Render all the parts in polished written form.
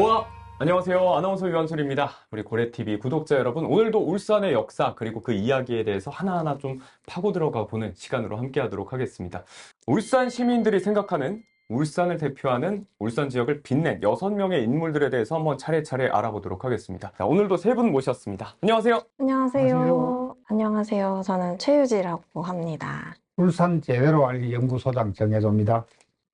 고아! 안녕하세요. 아나운서 유한솔입니다. 우리 고래TV 구독자 여러분, 오늘도 울산의 역사 그리고 그 이야기에 대해서 하나하나 좀 파고 들어가 보는 시간으로 함께 하도록 하겠습니다. 울산 시민들이 생각하는 울산을 대표하는 울산 지역을 빛낸 6명의 인물들에 대해서 한번 차례차례 알아보도록 하겠습니다. 자, 오늘도 세 분 모셨습니다. 안녕하세요. 안녕하세요. 안녕하세요. 저는 최유지라고 합니다. 울산 제대로 알기 연구소장 정혜조입니다.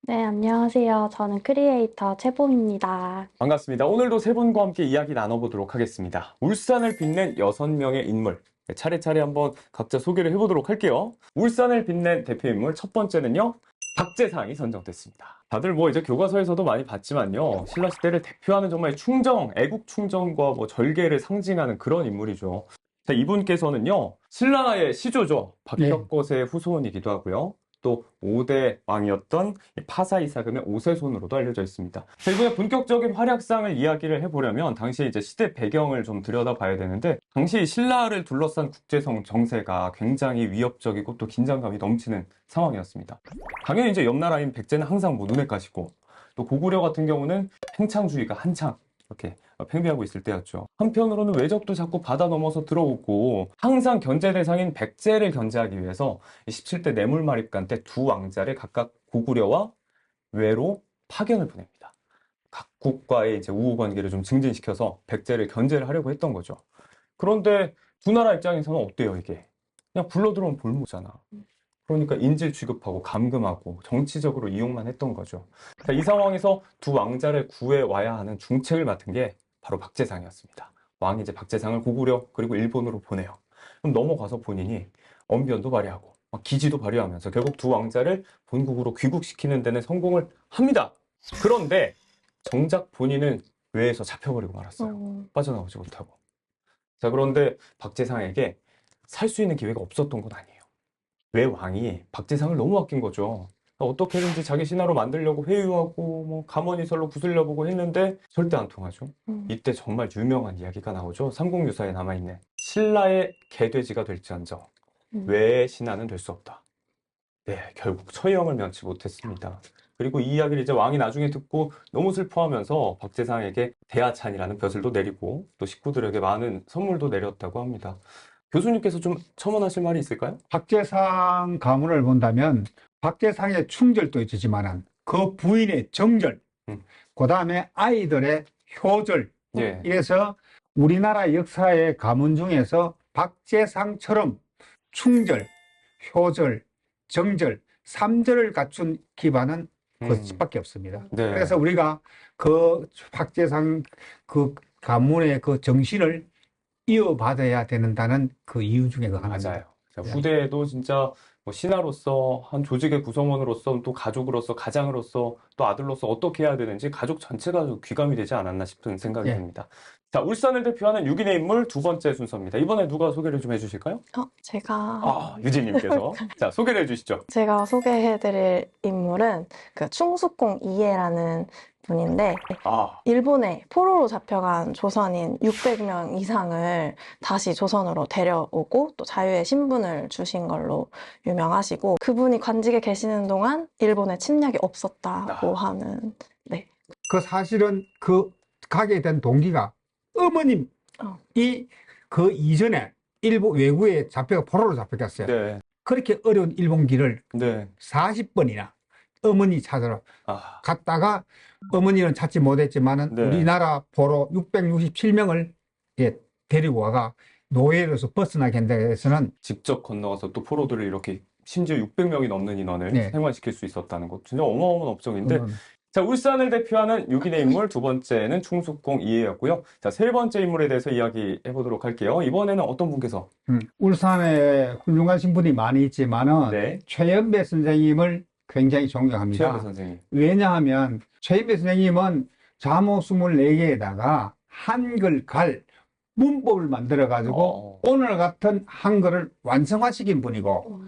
네, 안녕하세요. 저는 크리에이터 최봄입니다. 반갑습니다. 오늘도 세 분과 함께 이야기 나눠보도록 하겠습니다. 울산을 빛낸 6명의 인물. 차례차례 한번 각자 소개를 해보도록 할게요. 울산을 빛낸 대표 인물 첫 번째는요, 박제상이 선정됐습니다. 다들 뭐 이제 교과서에서도 많이 봤지만요, 신라시대를 대표하는 정말 충정, 애국 충정과 뭐 절개를 상징하는 그런 인물이죠. 자, 이분께서는요, 신라의 시조죠. 박혁거세의 후손이기도 하고요. 또 5대 왕이었던 파사이사금의 5세손으로도 알려져 있습니다. 자, 이번에 본격적인 활약상을 이야기를 해보려면 당시 이제 시대 배경을 좀 들여다봐야 되는데, 당시 신라를 둘러싼 국제성 정세가 굉장히 위협적이고 또 긴장감이 넘치는 상황이었습니다. 당연히 이제 옆 나라인 백제는 항상 뭐 눈에 가시고, 또 고구려 같은 경우는 팽창주의가 한창 이렇게 팽배하고 있을 때였죠. 한편으로는 외적도 자꾸 바다 넘어서 들어오고, 항상 견제 대상인 백제를 견제하기 위해서 17대 뇌물마립간 때 두 왕자를 각각 고구려와 외로 파견을 보냅니다. 각국과의 이제 우호 관계를 좀 증진시켜서 백제를 견제를 하려고 했던 거죠. 그런데 두 나라 입장에서는 어때요, 이게? 그냥 굴러들어온 볼모잖아. 그러니까 인질 취급하고 감금하고 정치적으로 이용만 했던 거죠. 자, 이 상황에서 두 왕자를 구해와야 하는 중책을 맡은 게 바로 박제상이었습니다. 왕이 이제 박제상을 고구려 그리고 일본으로 보내요. 그럼 넘어가서 본인이 언변도 발휘하고 막 기지도 발휘하면서 결국 두 왕자를 본국으로 귀국시키는 데는 성공을 합니다. 그런데 정작 본인은 외에서 잡혀버리고 말았어요. 빠져나오지 못하고. 자, 그런데 박제상에게 살 수 있는 기회가 없었던 건 아니에요. 외왕이 박제상을 너무 아낀 거죠. 어떻게든지 자기 신하로 만들려고 회유하고 뭐 가문이설로 구슬려보고 했는데 절대 안 통하죠. 이때 정말 유명한 이야기가 나오죠. 삼국유사에 남아있는 신라의 개돼지가 될지언정 외의 신하는 될 수 없다. 네, 결국 처형을 면치 못했습니다. 그리고 이 이야기를 이제 왕이 나중에 듣고 너무 슬퍼하면서 박제상에게 대하찬이라는 벼슬도 내리고 또 식구들에게 많은 선물도 내렸다고 합니다. 교수님께서 좀 첨언하실 말이 있을까요? 박제상 가문을 본다면 박제상의 충절도 있지만은 그 부인의 정절, 그 다음에 아이들의 효절, 예. 이래서 우리나라 역사의 가문 중에서 박제상처럼 충절, 효절, 정절, 3절을 갖춘 기반은 그것밖에 없습니다. 네. 그래서 우리가 그 박제상 그 가문의 그 정신을 이어받아야 된다는 그 이유 중에 그 하나입니다. 맞아요. 자, 후대에도 진짜 뭐 신하로서 한 조직의 구성원으로서 또 가족으로서 가장으로서 또 아들로서 어떻게 해야 되는지 가족 전체가 좀 귀감이 되지 않았나 싶은 생각이 듭니다. 자, 울산을 대표하는 6인의 인물 두 번째 순서입니다. 이번에 누가 소개를 좀 해주실까요? 제가 유진님께서. 자, 소개를 해주시죠. 제가 소개해드릴 인물은 그 충숙공 이해라는 분인데, 일본에 포로로 잡혀간 조선인 600명 이상을 다시 조선으로 데려오고 또 자유의 신분을 주신 걸로 유명하시고, 그분이 관직에 계시는 동안 일본에 침략이 없었다고 하는. 네. 그 사실은 그 가게 된 동기가 어머님이 그 이전에 일본 외구에 포로로 잡혀갔어요. 네. 그렇게 어려운 일본길을 네. 40번이나 어머니 찾으러 갔다가 어머니는 찾지 못했지만은 네. 우리나라 포로 667명을 데리고 와가 노예로서 벗어나게 한다 해서는 직접 건너가서 또 포로들을 이렇게 심지어 600명이 넘는 인원을 생활시킬 수 있었다는 것. 진짜 어마어마한 업적인데. 자, 울산을 대표하는 6인의 인물 두 번째는 충숙공 이해였고요. 자, 세 번째 인물에 대해서 이야기해 보도록 할게요. 이번에는 어떤 분께서? 울산에 훌륭하신 분이 많이 있지만은 최연배 선생님을 굉장히 존경합니다. 최연배 선생님. 왜냐하면 최연배 선생님은 자모 24개에다가 한글 갈 문법을 만들어 가지고 오늘 같은 한글을 완성화시킨 분이고,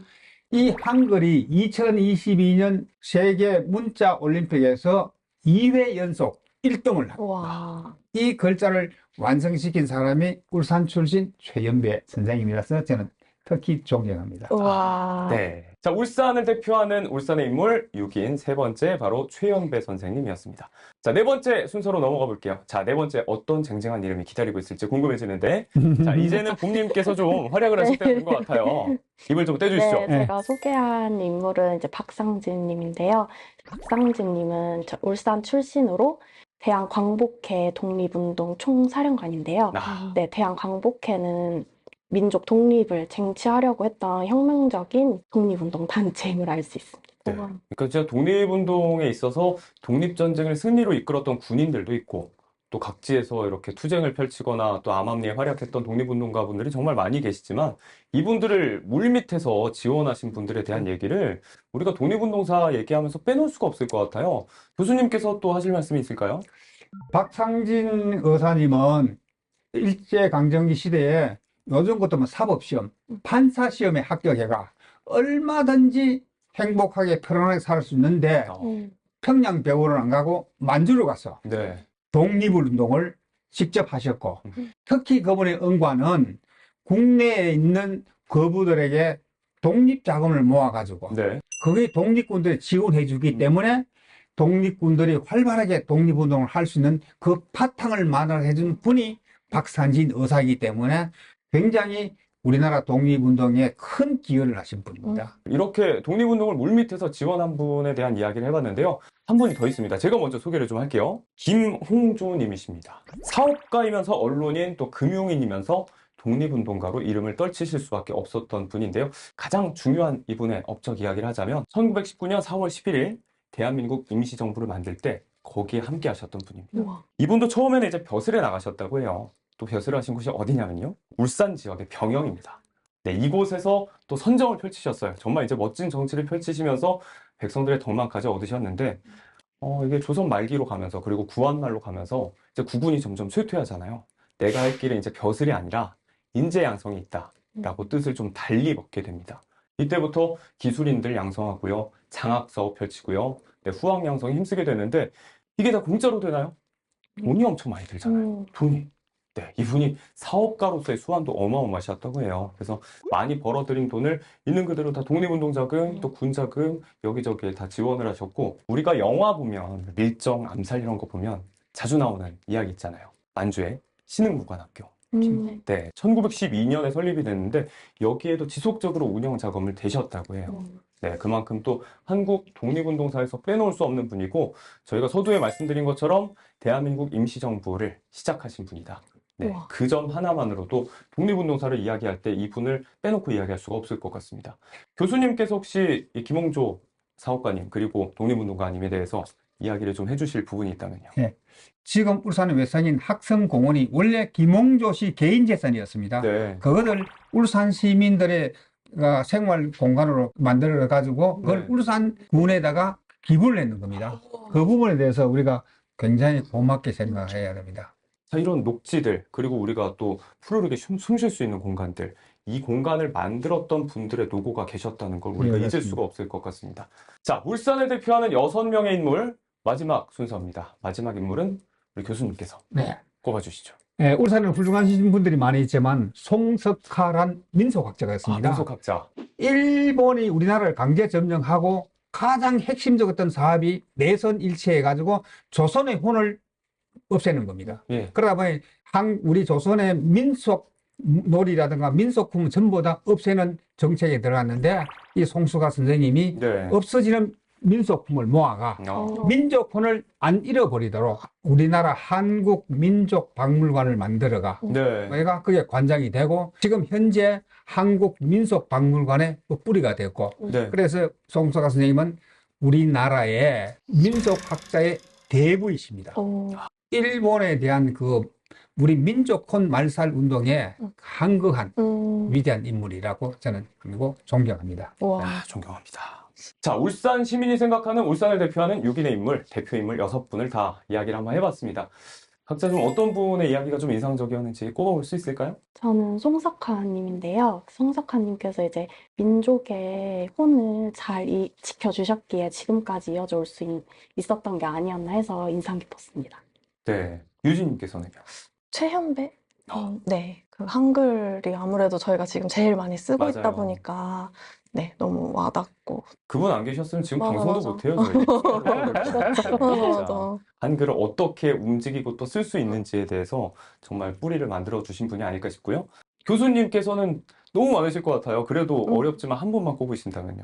이 한글이 2022년 세계 문자 올림픽에서 2회 연속 1등을 합니다. 이 글자를 완성시킨 사람이 울산 출신 최연배 선생님이라서 저는 특히 존경합니다. 우와. 네. 자, 울산을 대표하는 울산의 인물 6인 세 번째 바로 최연배 선생님이었습니다. 자, 네 번째 순서로 넘어가 볼게요. 자, 네 번째 어떤 쟁쟁한 이름이 기다리고 있을지 궁금해지는데 자, 이제는 봄님께서 좀 활약을 하실 때가 된 것 같아요. 입을 좀 떼주시죠. 네, 제가 소개한 인물은 이제 박상진 님인데요. 박상진 님은 울산 출신으로 대한광복회 독립운동 총사령관인데요. 아, 네, 대한광복회는 민족 독립을 쟁취하려고 했던 혁명적인 독립운동 단체임을 알 수 있습니다. 네. 그러니까 진짜 독립운동에 있어서 독립전쟁을 승리로 이끌었던 군인들도 있고 또 각지에서 이렇게 투쟁을 펼치거나 또 암암리에 활약했던 독립운동가 분들이 정말 많이 계시지만 이분들을 물밑에서 지원하신 분들에 대한 얘기를 우리가 독립운동사 얘기하면서 빼놓을 수가 없을 것 같아요. 교수님께서 또 하실 말씀이 있을까요? 박상진 의사님은 일제강점기 시대에 요즘 같으면 사법시험, 판사시험에 합격해가 얼마든지 행복하게 편안하게 살 수 있는데 평양 배우를 안 가고 만주로 가서 네. 독립운동을 직접 하셨고 특히 그분의恩관은 국내에 있는 거부들에게 독립자금을 모아가지고 네. 그게 독립군들이 지원해 주기 때문에 독립군들이 활발하게 독립운동을 할 수 있는 그 바탕을 마련해 준 분이 박상진 의사이기 때문에 굉장히 우리나라 독립운동에 큰 기여를 하신 분입니다. 이렇게 독립운동을 물밑에서 지원한 분에 대한 이야기를 해봤는데요. 한 분이 더 있습니다. 제가 먼저 소개를 좀 할게요. 김홍조 님이십니다. 사업가이면서 언론인 또 금융인이면서 독립운동가로 이름을 떨치실 수밖에 없었던 분인데요. 가장 중요한 이분의 업적 이야기를 하자면 1919년 4월 11일 대한민국 임시정부를 만들 때 거기에 함께 하셨던 분입니다. 우와. 이분도 처음에는 이제 벼슬에 나가셨다고 해요. 또 벼슬을 하신 곳이 어디냐면요. 울산 지역의 병영입니다. 네, 이곳에서 또 선정을 펼치셨어요. 정말 이제 멋진 정치를 펼치시면서 백성들의 덕망까지 얻으셨는데, 이게 조선 말기로 가면서 그리고 구한말로 가면서 이제 국군이 점점 쇠퇴하잖아요. 내가 할 길은 이제 벼슬이 아니라 인재 양성이 있다라고 뜻을 좀 달리 먹게 됩니다. 이때부터 기술인들 양성하고요, 장학 사업 펼치고요, 네, 후학 양성에 힘쓰게 되는데 이게 다 공짜로 되나요? 돈이 엄청 많이 들잖아요. 돈이. 네, 이분이 사업가로서의 수완도 어마어마하셨다고 해요. 그래서 많이 벌어들인 돈을 있는 그대로 다 독립운동 자금, 또 군 자금 여기저기에 다 지원을 하셨고 우리가 영화 보면 밀정, 암살 이런 거 보면 자주 나오는 이야기 있잖아요. 만주의 신흥무관학교. 네, 1912년에 설립이 됐는데 여기에도 지속적으로 운영 자금을 대셨다고 해요. 네, 그만큼 또 한국 독립운동사에서 빼놓을 수 없는 분이고 저희가 서두에 말씀드린 것처럼 대한민국 임시정부를 시작하신 분이다. 네, 그 점 하나만으로도 독립운동사를 이야기할 때 이분을 빼놓고 이야기할 수가 없을 것 같습니다. 교수님께서 혹시 이 김홍조 사업가님 그리고 독립운동가님에 대해서 이야기를 좀 해주실 부분이 있다면요. 네. 지금 울산의 외상인 학성공원이 원래 김홍조 씨 개인 재산이었습니다. 네. 그것을 울산 시민들의 생활 공간으로 만들어 가지고 그걸 네. 울산군에다가 기부를 했는 겁니다. 그 부분에 대해서 우리가 굉장히 고맙게 생각해야 됩니다. 자, 이런 녹지들, 그리고 우리가 또 푸르르게 숨 쉴 수 있는 공간들, 이 공간을 만들었던 분들의 노고가 계셨다는 걸 우리가 네, 잊을 맞습니다. 수가 없을 것 같습니다. 자, 울산을 대표하는 6명의 인물, 마지막 순서입니다. 마지막 인물은 우리 교수님께서 네. 꼽아주시죠. 네, 울산에는 훌륭하신 분들이 많이 있지만 송석하란 민속학자가 있습니다. 민속학자. 일본이 우리나라를 강제 점령하고 가장 핵심적이었던 사업이 내선 일체해가지고 조선의 혼을 없애는 겁니다. 예. 그러다 보니 우리 조선의 민속 놀이라든가 민속품 전부 다 없애는 정책에 들어갔는데 이 송수가 선생님이 네. 없어지는 민속품을 모아가 민족혼을 안 잃어버리도록 우리나라 한국민족박물관을 만들어가 네. 내가 그게 관장이 되고 지금 현재 한국민속박물관의 뿌리가 됐고 네. 그래서 송수가 선생님은 우리나라의 민속학자의 대부이십니다. 일본에 대한 우리 민족혼 말살 운동에 한거한 위대한 인물이라고 저는 그리고 존경합니다. 아, 존경합니다. 자, 울산 시민이 생각하는 울산을 대표하는 6인의 인물, 대표 인물 6분을 다 이야기를 한번 해봤습니다. 각자 좀 어떤 분의 이야기가 좀 인상적이었는지 꼽아볼 수 있을까요? 저는 송석하님인데요. 송석하님께서 이제 민족의 혼을 잘 지켜주셨기에 지금까지 이어져 올 수 있었던 게 아니었나 해서 인상 깊었습니다. 네. 유진님께서는요? 최현배? 네. 그 한글이 아무래도 저희가 지금 제일 많이 쓰고 있다 맞아요. 보니까 네, 너무 와닿고. 그분 안 계셨으면 지금 맞아, 방송도 맞아. 못해요, 저희. 맞아, 진짜. 맞아. 한글을 어떻게 움직이고 또 쓸 수 있는지에 대해서 정말 뿌리를 만들어 주신 분이 아닐까 싶고요. 교수님께서는 너무 많으실 것 같아요. 그래도 어렵지만 한 분만 꼽으신다면요.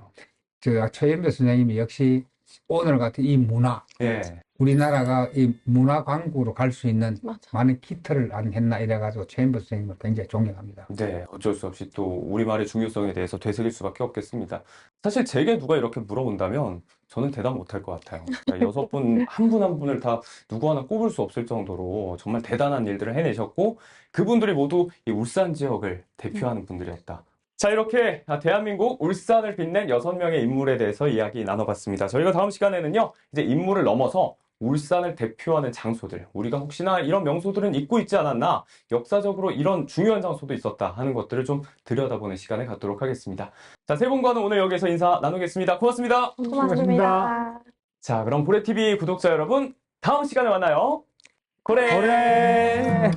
저 최연배 선생님이 역시 오늘 같은 이 문화, 예. 우리나라가 이 문화 강국으로 갈 수 있는 맞아. 많은 기틀을 안 했나 이래가지고 최연배 선생님을 굉장히 존경합니다. 네, 어쩔 수 없이 또 우리말의 중요성에 대해서 되새길 수밖에 없겠습니다. 사실 제게 누가 이렇게 물어본다면 저는 대답 못할 것 같아요. 그러니까 6분, 한 분 한 분을 다 누구 하나 꼽을 수 없을 정도로 정말 대단한 일들을 해내셨고 그분들이 모두 이 울산 지역을 대표하는 분들이었다. 자, 이렇게 대한민국 울산을 빛낸 6명의 인물에 대해서 이야기 나눠봤습니다. 저희가 다음 시간에는요, 이제 인물을 넘어서 울산을 대표하는 장소들, 우리가 혹시나 이런 명소들은 잊고 있지 않았나, 역사적으로 이런 중요한 장소도 있었다 하는 것들을 좀 들여다보는 시간을 갖도록 하겠습니다. 자, 세 분과는 오늘 여기서 인사 나누겠습니다. 고맙습니다. 고맙습니다. 자, 그럼 고래TV 구독자 여러분, 다음 시간에 만나요. 고래!